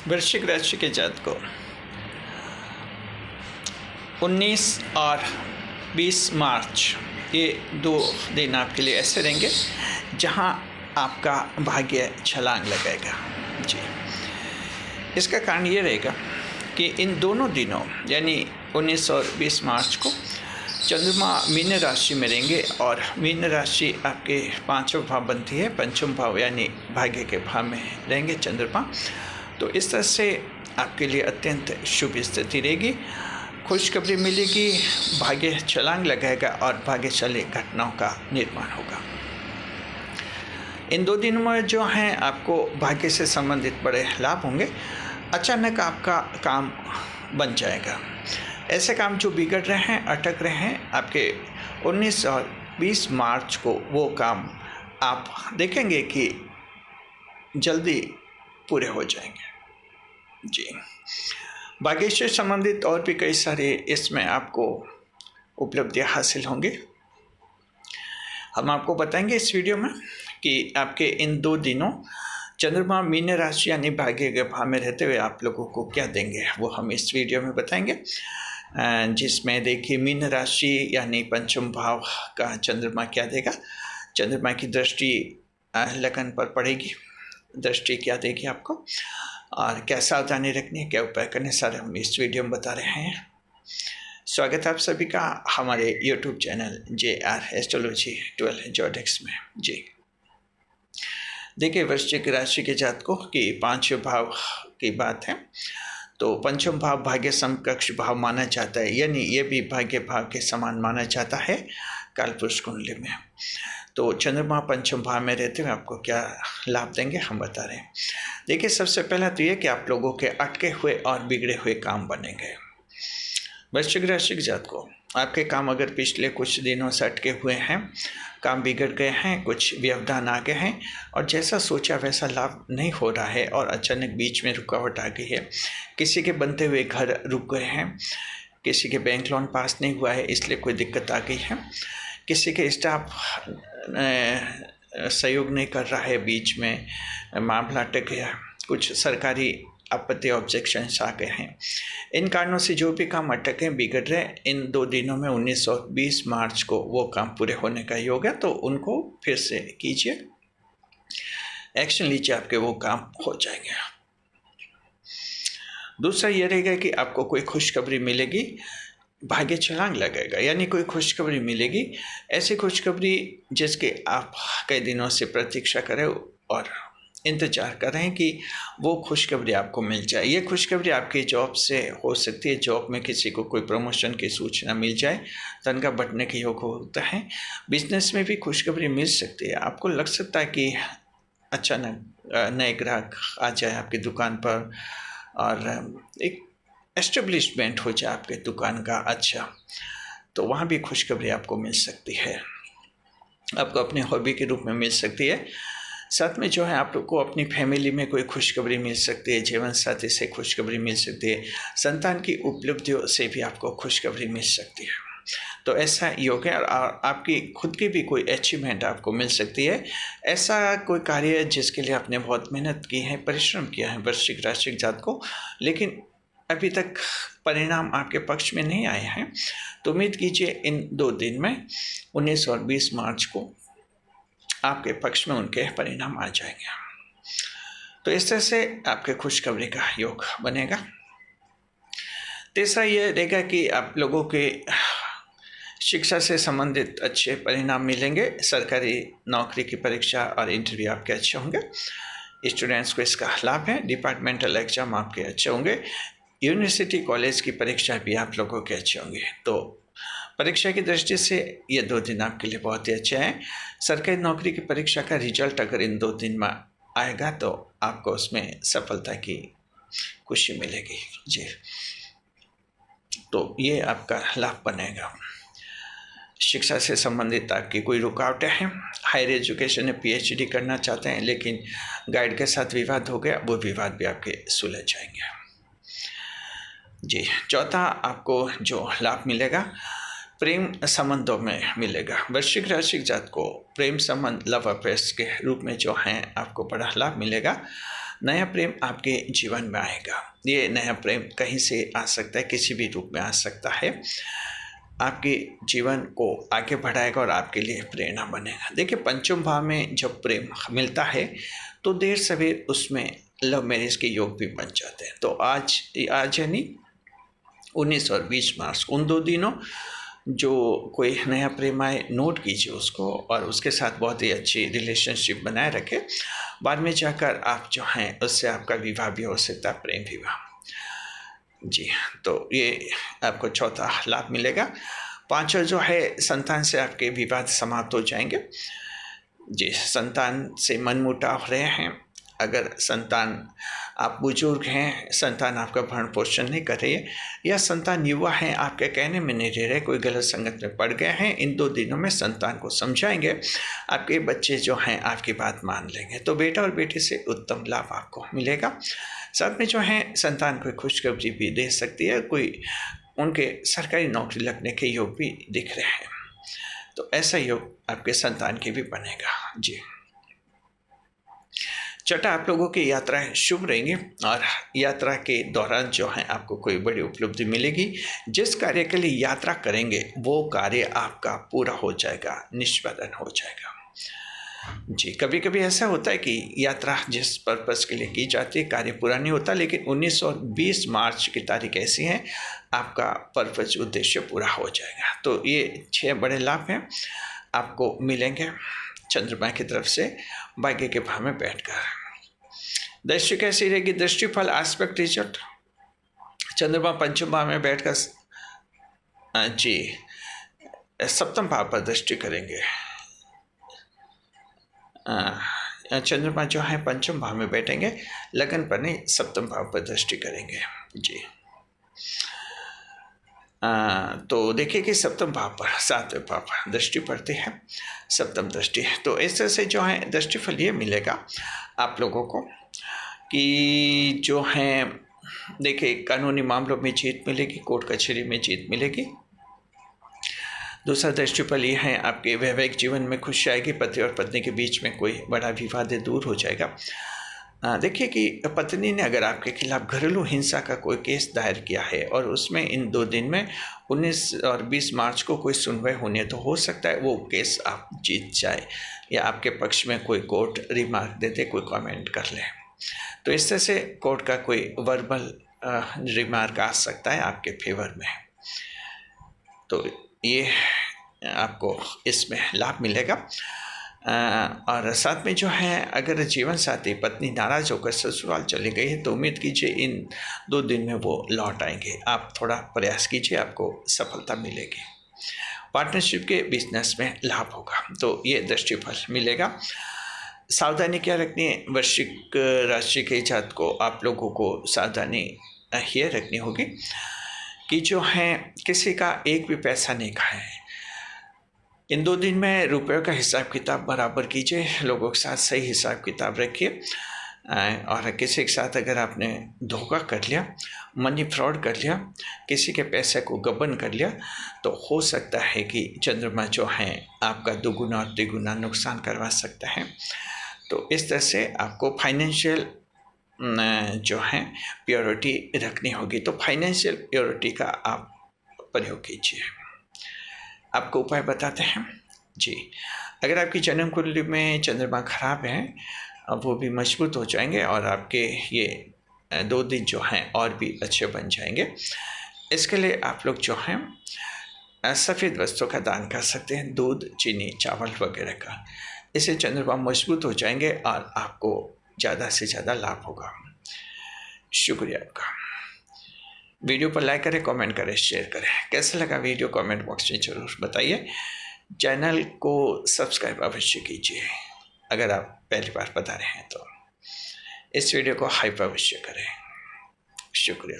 वृश्चिक राशि के जातक को 19 और 20 मार्च ये 2 दिन आपके लिए ऐसे रहेंगे जहां आपका भाग्य छलांग लगाएगा जी। इसका कारण ये रहेगा कि इन दोनों दिनों यानी 19 और 20 मार्च को चंद्रमा मीन राशि में रहेंगे और मीन राशि आपके 5वां भाव बनती है, 5वां भाव यानी भाग्य के भाव में रहेंगे चंद्रमा। तो इस तरह से आपके लिए अत्यंत शुभ स्थिति रहेगी, खुशखबरी मिलेगी, भाग्य छलांग लगाएगा और भाग्यशाली घटनाओं का निर्माण होगा। इन 2 दिनों में जो हैं आपको भाग्य से संबंधित बड़े लाभ होंगे। अचानक आपका काम बन जाएगा। ऐसे काम जो बिगड़ रहे हैं, अटक रहे हैं, आपके 19 और 20 मार्च को वो काम आप देखेंगे कि जल्दी पूरे हो जाएंगे जी। भाग्य से संबंधित और भी कई सारे इसमें आपको उपलब्धियां हासिल होंगी। हम आपको बताएंगे इस वीडियो में कि आपके इन 2 दिनों चंद्रमा मीन राशि यानी भाग्य के भाव में रहते हुए आप लोगों को क्या देंगे, वो हम इस वीडियो में बताएंगे। जिसमें देखिए मीन राशि यानी 5वां भाव का चंद्रमा क्या देगा, चंद्रमा की दृष्टि लगन पर पड़ेगी, दृष्टि क्या देगी आपको और क्या सावधानी रखनी है, क्या उपाय करने, सारे हम इस वीडियो में बता रहे हैं। स्वागत है आप सभी का हमारे YouTube चैनल JR एस्ट्रोलॉजी 12 ज्योतिष में जी। देखिए वृश्चिक राशि के जातकों की 5वें भाव की बात है तो 5वां भाव भाग्य समकक्ष भाव माना जाता है, यानी ये भी भाग्य भाव के समान माना जाता है कालपुरुष कुंडली में। तो चंद्रमा 5वें भाव में रहते हुए आपको क्या लाभ देंगे हम बता रहे हैं। देखिए सबसे पहला तो ये कि आप लोगों के अटके हुए और बिगड़े हुए काम बनेंगे। वृश्चिक राशि के जातकों आपके काम अगर पिछले कुछ दिनों से अटके हुए हैं, काम बिगड़ गए हैं, कुछ व्यवधान आ गए हैं और जैसा सोचा वैसा लाभ नहीं हो रहा है और अचानक बीच में रुकावट आ गई है, किसी के बनते हुए घर रुक गए हैं, किसी के बैंक लोन पास नहीं हुआ है इसलिए कोई दिक्कत आ गई है, किसी के स्टाफ सहयोग नहीं कर रहा है, बीच में मामला अटक गया, कुछ सरकारी आपत्ति ऑब्जेक्शंस आ गए हैं। इन कारणों से जो भी काम अटके बिगड़ रहे हैं, इन 2 दिनों में 19 और 20 मार्च को वो काम पूरे होने का योग है, तो उनको फिर से कीजिए, एक्शन लीजिए, आपके वो काम हो जाएंगे। दूसरा ये रहेगा कि आपको कोई खुशखबरी मिलेगी, भाग्य छलांग लगेगा, यानी कोई खुशखबरी मिलेगी, ऐसी खुशखबरी जिसके आप कई दिनों से प्रतीक्षा करें और इंतजार कर रहे हैं कि वो खुशखबरी आपको मिल जाए। ये खुशखबरी आपकी जॉब से हो सकती है, जॉब में किसी को कोई प्रमोशन की सूचना मिल जाए, तनख्वाह बढ़ने के योग होता है। बिजनेस में भी खुशखबरी मिल सकती है, आपको लग सकता है कि अचानक नए ग्राहक आ जाए आपकी दुकान पर और एक एस्टेब्लिशमेंट हो जाए आपके दुकान का अच्छा, तो वहाँ भी खुशखबरी आपको मिल सकती है, आपको अपने हॉबी के रूप में मिल सकती है। साथ में जो है आप लोग को अपनी फैमिली में कोई खुशखबरी मिल सकती है, जीवन साथी से खुशखबरी मिल सकती है, संतान की उपलब्धियों से भी आपको खुशखबरी मिल सकती है। तो ऐसा योग है और आपकी खुद की भी कोई अचीवमेंट आपको मिल सकती है, ऐसा कोई कार्य जिसके लिए आपने बहुत मेहनत की है, परिश्रम किया है वृश्चिक राशि के जातकों, लेकिन अभी तक परिणाम आपके पक्ष में नहीं आए हैं। तो उम्मीद कीजिए इन 2 दिन में 19 और 20 मार्च को आपके पक्ष में उनके परिणाम आ जाएंगे। तो इस तरह से आपके खुशखबरी का योग बनेगा। तीसरा ये रहेगा कि आप लोगों के शिक्षा से संबंधित अच्छे परिणाम मिलेंगे, सरकारी नौकरी की परीक्षा और इंटरव्यू आपके अच्छे होंगे, स्टूडेंट्स को इसका लाभ है, डिपार्टमेंटल एग्जाम आपके अच्छे होंगे, यूनिवर्सिटी कॉलेज की परीक्षा भी आप लोगों के अच्छे होंगे। तो परीक्षा की दृष्टि से ये 2 दिन आपके लिए बहुत ही अच्छे हैं। सरकारी नौकरी की परीक्षा का रिजल्ट अगर इन 2 दिन में आएगा तो आपको उसमें सफलता की खुशी मिलेगी जी। तो ये आपका लाभ बनेगा। शिक्षा से संबंधित आपकी कोई रुकावटें हैं, हायर एजुकेशन में PhD करना चाहते हैं लेकिन गाइड के साथ विवाद हो गया, वो विवाद भी आपके सुलझ जाएंगे जी। चौथा आपको जो लाभ मिलेगा प्रेम संबंधों में मिलेगा। वृश्चिक राशि के जातक को प्रेम संबंध लव अफेयर्स के रूप में जो हैं आपको बड़ा लाभ मिलेगा। नया प्रेम आपके जीवन में आएगा। ये नया प्रेम कहीं से आ सकता है, किसी भी रूप में आ सकता है, आपके जीवन को आगे बढ़ाएगा और आपके लिए प्रेरणा बनेगा। देखिए, पंचम भाव में जब प्रेम मिलता है तो देर सवेर उसमें लव मैरिज के योग भी बन जाते हैं। तो आज यानी 19 और 20 मार्च, उन 2 दिनों जो कोई नया प्रेम आए, नोट कीजिए उसको और उसके साथ बहुत ही अच्छी रिलेशनशिप बनाए रखें। बाद में जाकर आप जो हैं उससे आपका विवाह भी हो सकता है, प्रेम विवाह। जी, तो ये आपको चौथा लाभ मिलेगा। पांचवा जो है, संतान से आपके विवाद समाप्त हो जाएंगे। जी, संतान से मनमुटाव रहे हैं, अगर संतान, आप बुजुर्ग हैं, संतान आपका भरण पोषण नहीं कर रही है, या संतान युवा हैं, आपके कहने में नहीं रह रहे, कोई गलत संगत में पड़ गए हैं, इन 2 दिनों में संतान को समझाएंगे, आपके बच्चे जो हैं आपकी बात मान लेंगे। तो बेटा और बेटी से उत्तम लाभ आपको मिलेगा। साथ में जो है संतान को खुशखबरी भी दे सकती है, कोई उनके सरकारी नौकरी लगने के योग भी दिख रहे हैं। तो ऐसा योग आपके संतान के भी बनेगा। जी, छठा, आप लोगों की यात्राएं शुभ रहेंगी और यात्रा के दौरान जो है आपको कोई बड़ी उपलब्धि मिलेगी। जिस कार्य के लिए यात्रा करेंगे वो कार्य आपका पूरा हो जाएगा, निष्पादन हो जाएगा। जी, कभी कभी ऐसा होता है कि यात्रा जिस पर्पस के लिए की जाती है कार्य पूरा नहीं होता, लेकिन 19 और 20 मार्च की तारीख ऐसी है आपका पर्पस, उद्देश्य पूरा हो जाएगा। तो ये 6 बड़े लाभ हैं आपको मिलेंगे चंद्रमा की तरफ से भाग्य के भाव में बैठकर। दृष्टि कैसी रहेगी? दृष्टि फल एस्पेक्ट रिजल्ट, चंद्रमा पंचम भाव में बैठकर जी सप्तम भाव पर दृष्टि करेंगे। चंद्रमा जो है पंचम भाव में बैठेंगे, लगन पर नहीं, सप्तम भाव पर दृष्टि करेंगे। जी, तो देखिए कि सप्तम भाव पर, 7वें भाव पर दृष्टि पड़ती है, सप्तम दृष्टि। तो इस तरह से जो है दृष्टि फल ये मिलेगा आप लोगों को कि जो है, देखिए, कानूनी मामलों में जीत मिलेगी, कोर्ट कचहरी में जीत मिलेगी। दूसरा दृष्टिफल ये है, आपके वैवाहिक जीवन में खुशी आएगी, पति और पत्नी के बीच में कोई बड़ा विवाद दूर हो जाएगा। देखिए कि पत्नी ने अगर आपके खिलाफ घरेलू हिंसा का कोई केस दायर किया है और उसमें इन 2 दिन में 19 और 20 मार्च को कोई सुनवाई होनी है, तो हो सकता है वो केस आप जीत जाए या आपके पक्ष में कोई कोर्ट रिमार्क दे दे, कोई कमेंट कर ले। तो इस तरह से कोर्ट का कोई वर्बल रिमार्क आ सकता है आपके फेवर में। तो ये आपको इसमें लाभ मिलेगा। और साथ में जो है, अगर जीवन साथी पत्नी नाराज होकर ससुराल चली गई है तो उम्मीद कीजिए इन 2 दिन में वो लौट आएंगे। आप थोड़ा प्रयास कीजिए, आपको सफलता मिलेगी। पार्टनरशिप के बिजनेस में लाभ होगा, तो ये दृष्टिफल मिलेगा। सावधानी क्या रखनी है? वृश्चिक राशि के जात को आप लोगों को सावधानी ये रखनी होगी कि जो है किसी का एक भी पैसा नहीं खाए। इन 2 दिन में रुपयों का हिसाब किताब बराबर कीजिए, लोगों के साथ सही हिसाब किताब रखिए। और किसी के साथ अगर आपने धोखा कर लिया, मनी फ्रॉड कर लिया, किसी के पैसे को गबन कर लिया, तो हो सकता है कि चंद्रमा जो है आपका दुगुना और तिगुना नुकसान करवा सकता है। तो इस तरह से आपको फाइनेंशियल जो है प्योरिटी रखनी होगी। तो फाइनेंशियल प्योरिटी का आप प्रयोग कीजिए। आपको उपाय बताते हैं। जी, अगर आपकी जन्म कुंडली में चंद्रमा खराब है, अब वो भी मजबूत हो जाएंगे और आपके ये 2 दिन जो हैं और भी अच्छे बन जाएंगे। इसके लिए आप लोग जो हैं सफ़ेद वस्तुओं का दान कर सकते हैं, दूध, चीनी, चावल वगैरह का। इससे चंद्रमा मजबूत हो जाएंगे और आपको ज़्यादा से ज़्यादा लाभ होगा। शुक्रिया आपका। वीडियो पर लाइक करें, कमेंट करें, शेयर करें। कैसा लगा वीडियो कमेंट बॉक्स में ज़रूर बताइए। चैनल को सब्सक्राइब अवश्य कीजिए अगर आप पहली बार बता रहे हैं तो। इस वीडियो को हाइप अवश्य करें। शुक्रिया।